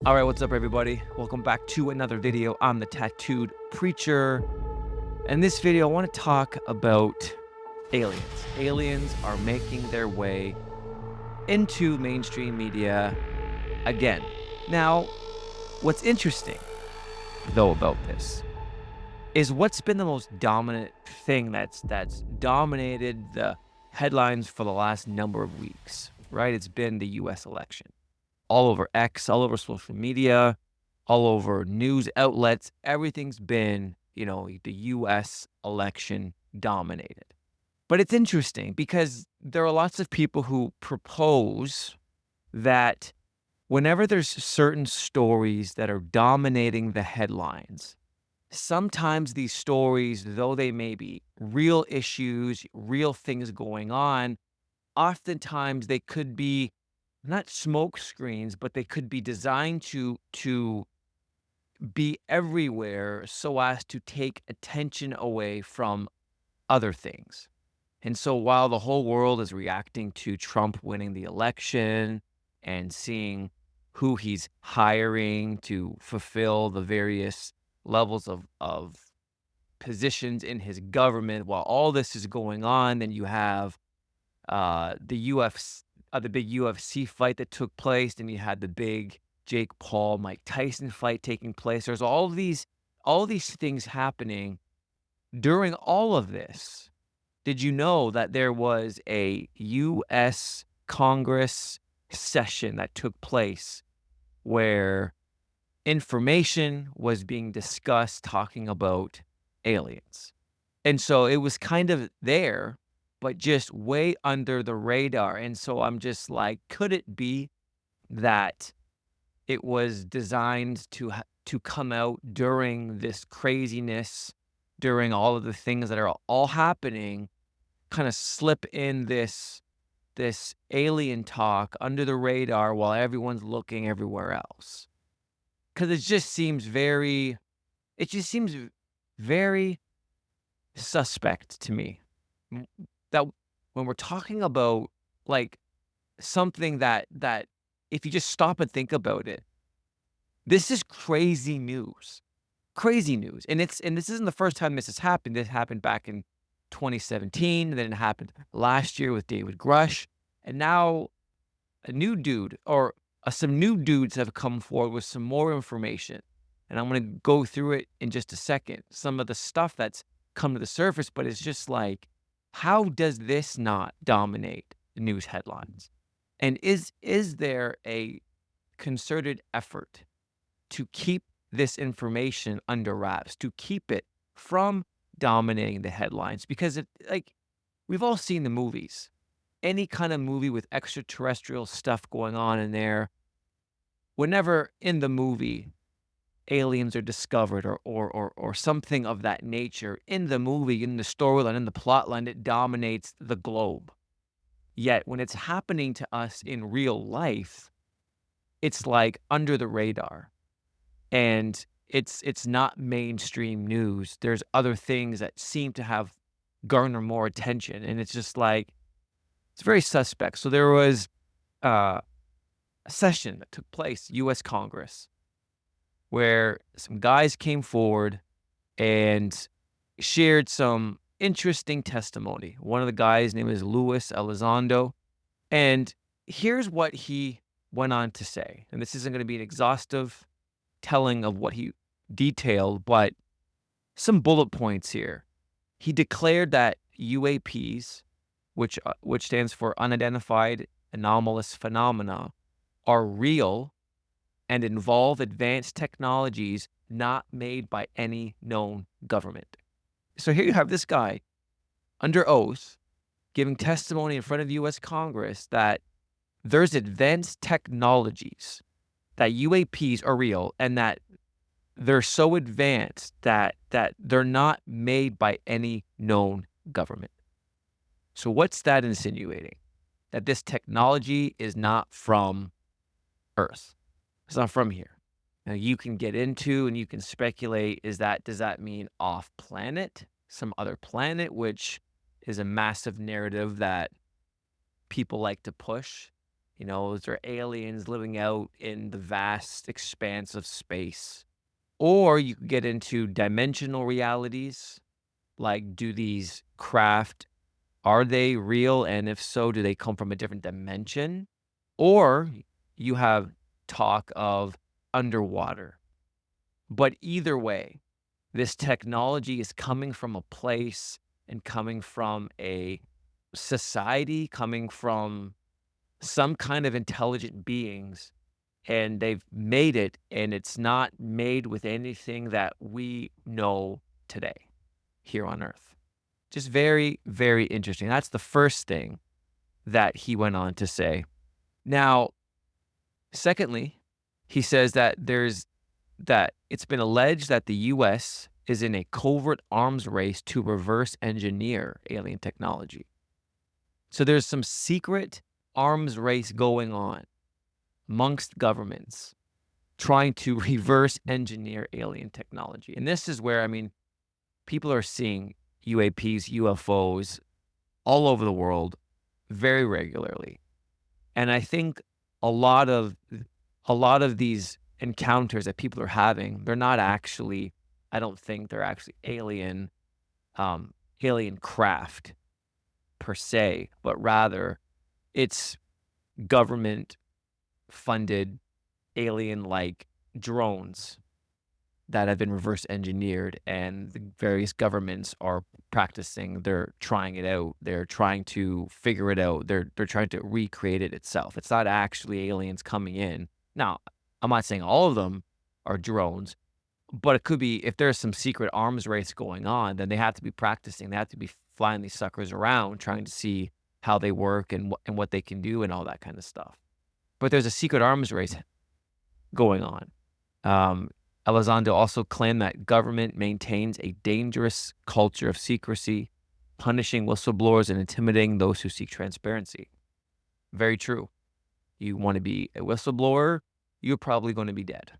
All right, what's up, everybody? Welcome back to another video. I'm the Tattooed Preacher. In this video, I want to talk about aliens. Aliens are making their way into mainstream media again. Now, what's interesting, though, about this is what's been the most dominant thing that's dominated the headlines for the last number of weeks, right? It's been the U.S. election. All over X, all over social media, all over news outlets. Everything's been, the US election dominated. But it's interesting because there are lots of people who propose that whenever there's certain stories that are dominating the headlines, sometimes these stories, though they may be real issues, real things going on, oftentimes they could be not smoke screens, but they could be designed to be everywhere so as to take attention away from other things. And so while the whole world is reacting to Trump winning the election and seeing who he's hiring to fulfill the various levels of positions in his government, while all this is going on, then you have the big UFC fight that took place, then you had the big Jake Paul, Mike Tyson fight taking place. There's all these things happening. During all of this, did you know that there was a US Congress session that took place where information was being discussed talking about aliens? And so it was kind of there, but just way under the radar. And so I'm just like, could it be that it was designed to come out during this craziness, during all of the things that are all happening, kind of slip in this alien talk under the radar while everyone's looking everywhere else? Because it just seems very suspect to me. M that when we're talking about, like, something that if you just stop and think about it, this is crazy news. Crazy news, and this isn't the first time this has happened. This happened back in 2017, and then it happened last year with David Grush, and now a new dude or, some new dudes have come forward with some more information, and I'm gonna go through it in just a second. Some of the stuff that's come to the surface, but it's just like, how does this not dominate the news headlines? And is there a concerted effort to keep this information under wraps, to keep it from dominating the headlines? Because we've all seen the movies. Any kind of movie with extraterrestrial stuff going on in there, whenever in the movie aliens are discovered or something of that nature in the movie, in the storyline, in the plotline, it dominates the globe. Yet when it's happening to us in real life, it's like under the radar, and it's not mainstream news. There's other things that seem to have garner more attention, and it's just like it's very suspect. So there was a session that took place, U.S. Congress, where some guys came forward and shared some interesting testimony. One of the guys' name is Luis Elizondo, and here's what he went on to say. And this isn't going to be an exhaustive telling of what he detailed, but some bullet points here. He declared that UAPs, which stands for unidentified anomalous phenomena, are real and involve advanced technologies not made by any known government. So here you have this guy under oath giving testimony in front of U.S. Congress that there's advanced technologies, that UAPs are real, and that they're so advanced that they're not made by any known government. So what's that insinuating? That this technology is not from Earth. It's not from here. Now you can get into and you can speculate, does that mean off planet, some other planet, which is a massive narrative that people like to push. Is there aliens living out in the vast expanse of space? Or you could get into dimensional realities, like, do these craft, are they real? And if so, do they come from a different dimension? Or you have talk of underwater. But either way, this technology is coming from a place and coming from a society, coming from some kind of intelligent beings, and they've made it, and it's not made with anything that we know today here on Earth. Just very, very interesting. That's the first thing that he went on to say. Now, secondly, he says that it's been alleged that the US is in a covert arms race to reverse engineer alien technology. So there's some secret arms race going on amongst governments trying to reverse engineer alien technology. And this is where, people are seeing UAPs, UFOs all over the world very regularly. And I think a lot of these encounters that people are having, they're not actually, I don't think they're actually alien craft per se, but rather it's government funded alien-like drones that have been reverse engineered, and the various governments are practicing. They're trying it out. They're trying to figure it out. They're trying to recreate it itself. It's not actually aliens coming in. Now, I'm not saying all of them are drones, but it could be if there's some secret arms race going on, then they have to be practicing. They have to be flying these suckers around, trying to see how they work and what they can do and all that kind of stuff. But there's a secret arms race going on. Elizondo also claimed that government maintains a dangerous culture of secrecy, punishing whistleblowers and intimidating those who seek transparency. Very true. You want to be a whistleblower, you're probably going to be dead.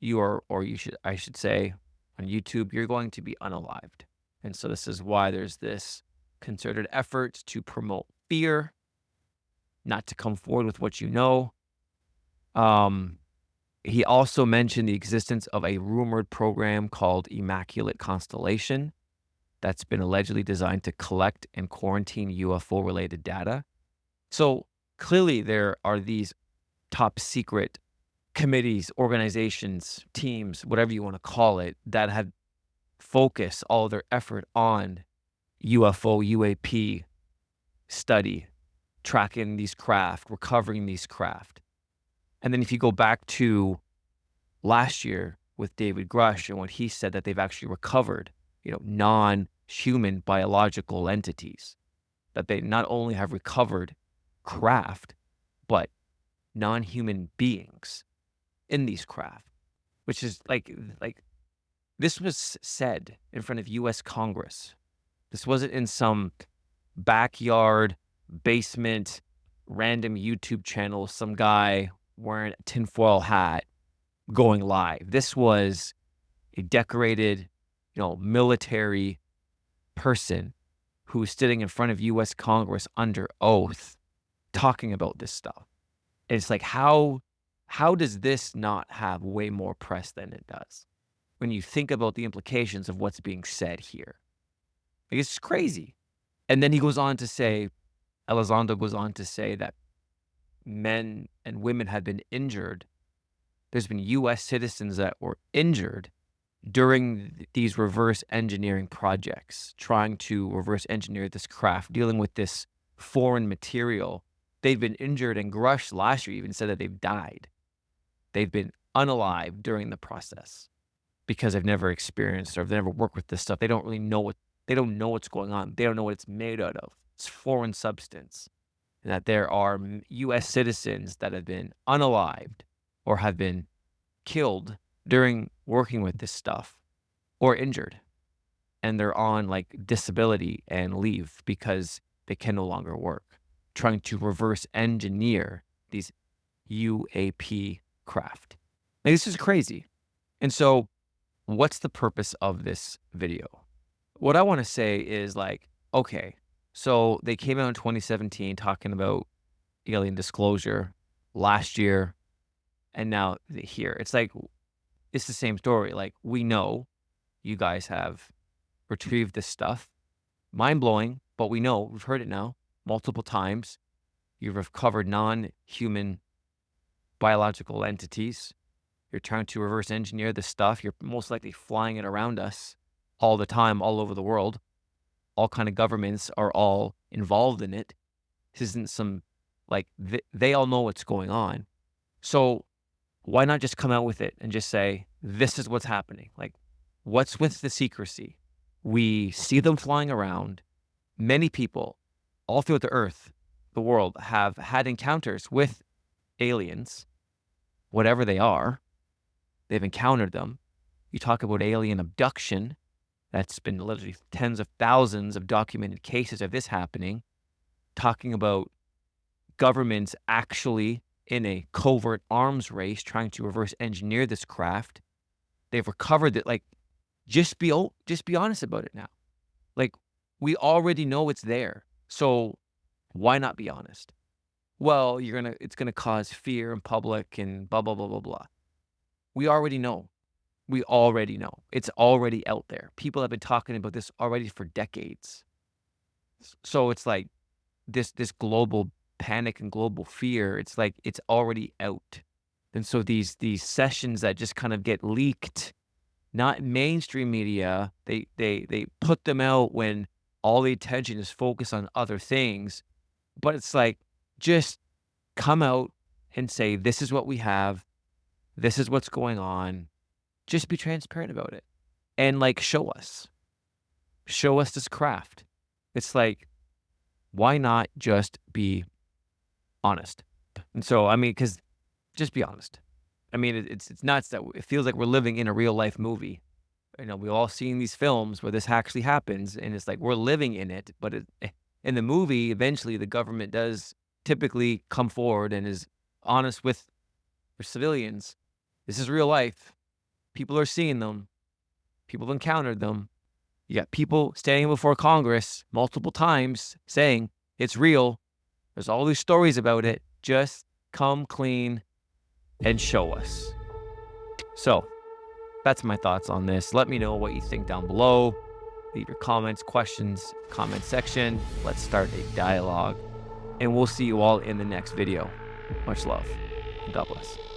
I should say, on YouTube, you're going to be unalived. And so this is why there's this concerted effort to promote fear, not to come forward with what you know. He also mentioned the existence of a rumored program called Immaculate Constellation that's been allegedly designed to collect and quarantine UFO-related data. So clearly there are these top secret committees, organizations, teams, whatever you want to call it, that have focused all their effort on UFO, UAP study, tracking these craft, recovering these craft. And then if you go back to last year with David Grush and what he said, that they've actually recovered, non-human biological entities, that they not only have recovered craft, but non-human beings in these craft, which is like this was said in front of U.S. Congress. This wasn't in some backyard, basement, random YouTube channel, some guy wearing a tinfoil hat going live. This was a decorated, military person who was sitting in front of U.S. Congress under oath talking about this stuff. And it's like, how does this not have way more press than it does when you think about the implications of what's being said here? Like, it's crazy. And then he goes on to say, Elizondo goes on to say that men and women have been injured. There's been U.S. citizens that were injured during these reverse engineering projects, trying to reverse engineer this craft, dealing with this foreign material. They've been injured, and Grush last year even said that they've died. They've been unalive during the process because they've never experienced or they've never worked with this stuff. They don't really know they don't know what's going on. They don't know what it's made out of. It's foreign substance. And that there are U.S. citizens that have been unalived or have been killed during working with this stuff or injured. And they're on disability and leave because they can no longer work, trying to reverse engineer these UAP craft. This is crazy. And so what's the purpose of this video? What I want to say is okay, so they came out in 2017 talking about, alien disclosure last year, and now here. It's like, it's the same story. Like, we know you guys have retrieved this stuff. Mind blowing, but we know, we've heard it now multiple times. You've recovered non-human biological entities. You're trying to reverse engineer this stuff. You're most likely flying it around us all the time, all over the world. All kind of governments are all involved in it. This isn't some, like, they all know what's going on. So why not just come out with it and just say, this is what's happening? Like, what's with the secrecy? We see them flying around. Many people all throughout the earth, the world, have had encounters with aliens, whatever they are. They've encountered them. You talk about alien abduction. That's been literally tens of thousands of documented cases of this happening. Talking about governments actually in a covert arms race trying to reverse engineer this craft. They've recovered it. Like, just be honest about it now. Like, we already know it's there. So why not be honest? Well, it's gonna cause fear in public and blah, blah, blah, blah, blah. We already know. We already know. It's already out there. People have been talking about this already for decades. So it's like this global panic and global fear, it's like it's already out. And so these sessions that just kind of get leaked, not mainstream media, they put them out when all the attention is focused on other things. But it's like, just come out and say, this is what we have. This is what's going on. Just be transparent about it. And like, show us this craft. It's like, why not just be honest? And so, I mean, because just be honest. I mean, it's nuts that it feels like we're living in a real life movie. You know, we've all seen these films where this actually happens, and it's like we're living in it. But in the movie, eventually the government does typically come forward and is honest with their civilians. This is real life. People are seeing them. People have encountered them. You got people standing before Congress multiple times saying it's real. There's all these stories about it. Just come clean and show us. So that's my thoughts on this. Let me know what you think down below. Leave your comments, questions, comment section. Let's start a dialogue. And we'll see you all in the next video. Much love. God bless.